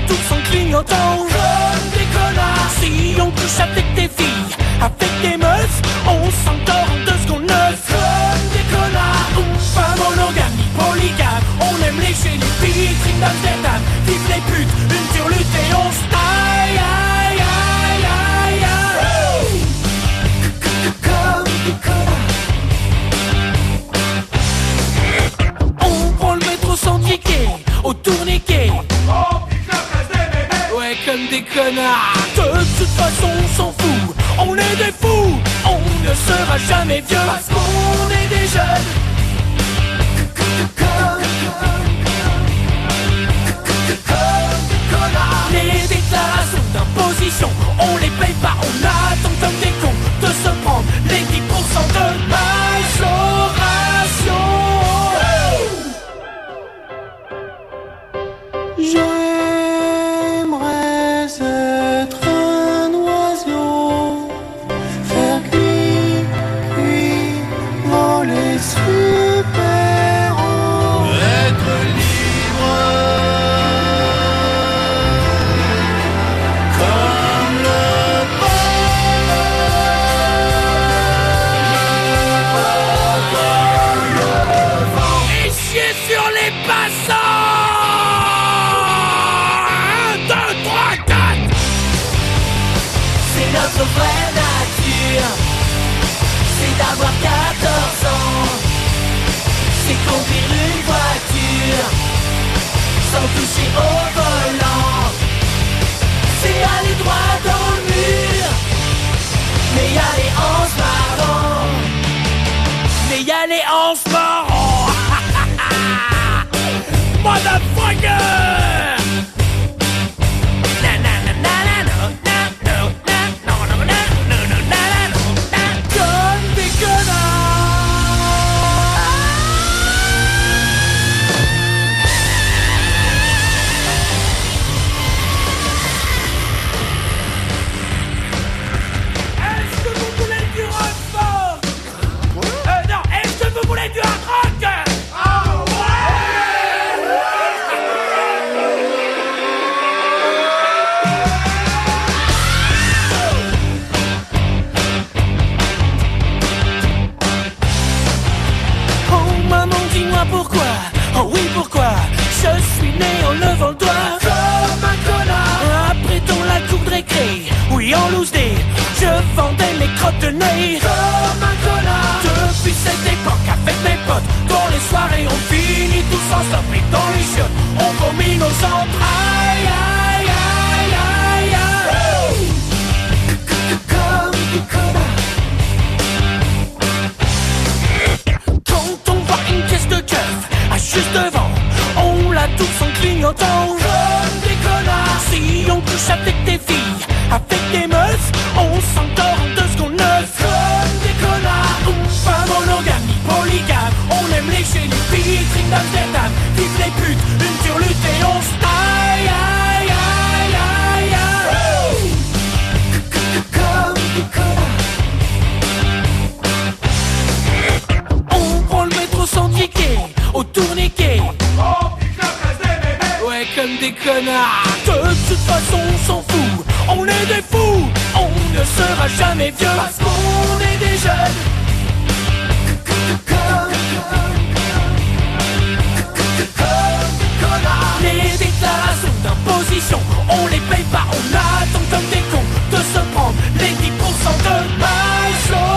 tous en clignotant comme des connards. Si on couche avec des filles, avec des meufs, on s'endort en 2 secondes 9 comme des connards. Pas monogame ni polygame, on aime lécher les vitrines d'Amsterdam. Vive les putes, une turlute et on se taille. Aïe aïe aïe aïe. Comme des connards. On prend le métro sans ticket, au tourniquet. Ouais, comme des connards. De toute façon on s'en fout, on est des fous. On ne sera jamais vieux parce qu'on est des jeunes. Les déclarations d'imposition, on les paye pas, on attend comme des cons de se prendre les 10% de majoration. J'aimerais être un oiseau, faire cuire, cuire, voler super haut, être libre comme le vent. Et chier sur les passants. 1, 2, 3, 4. C'est notre vraie nature, c'est d'avoir 14 ans, c'est conduire une voiture sans toucher au volant, c'est aller droit dans le mur, mais y a les hanches marrants, mais y a les hanches marrants. Motherfucker! Comme des Est-ce que vous voulez du rock fort? Non, est-ce que vous voulez du hard rock? Oh maman, dis-moi pourquoi, oh oui pourquoi, je suis né en levant le doigt comme un connard. Après dans la cour de récré, oui en loose day, je vendais mes crottes de nez comme un connard. Depuis cette époque avec mes potes, dans les soirées on finit tous ensemble et dans les chiottes on vomit nos entrailles. Aïe aïe aïe aïe. Comme des connards. Quand on voit une caisse de keuf à juste devant, on la touche en clignotant comme des connards. Si on couche avec des filles, avec des meufs, on s'endort en 2 secondes 9 comme des connards. Pas monogame ni polygame, on aime lécher les vitrines d'Amsterdam. Vive les putes, une turlute et on se taille. Aïe aïe aïe aïe. Comme des connards. On prend le métro sans ticket, au tourniquet. Ouais, comme des connards. De toute façon on s'en fout, on est des fous. On ne sera jamais vieux parce qu'on est des jeunes. Les déclarations d'imposition, on les paye pas, on attend comme des cons de se prendre les 10% de majoration.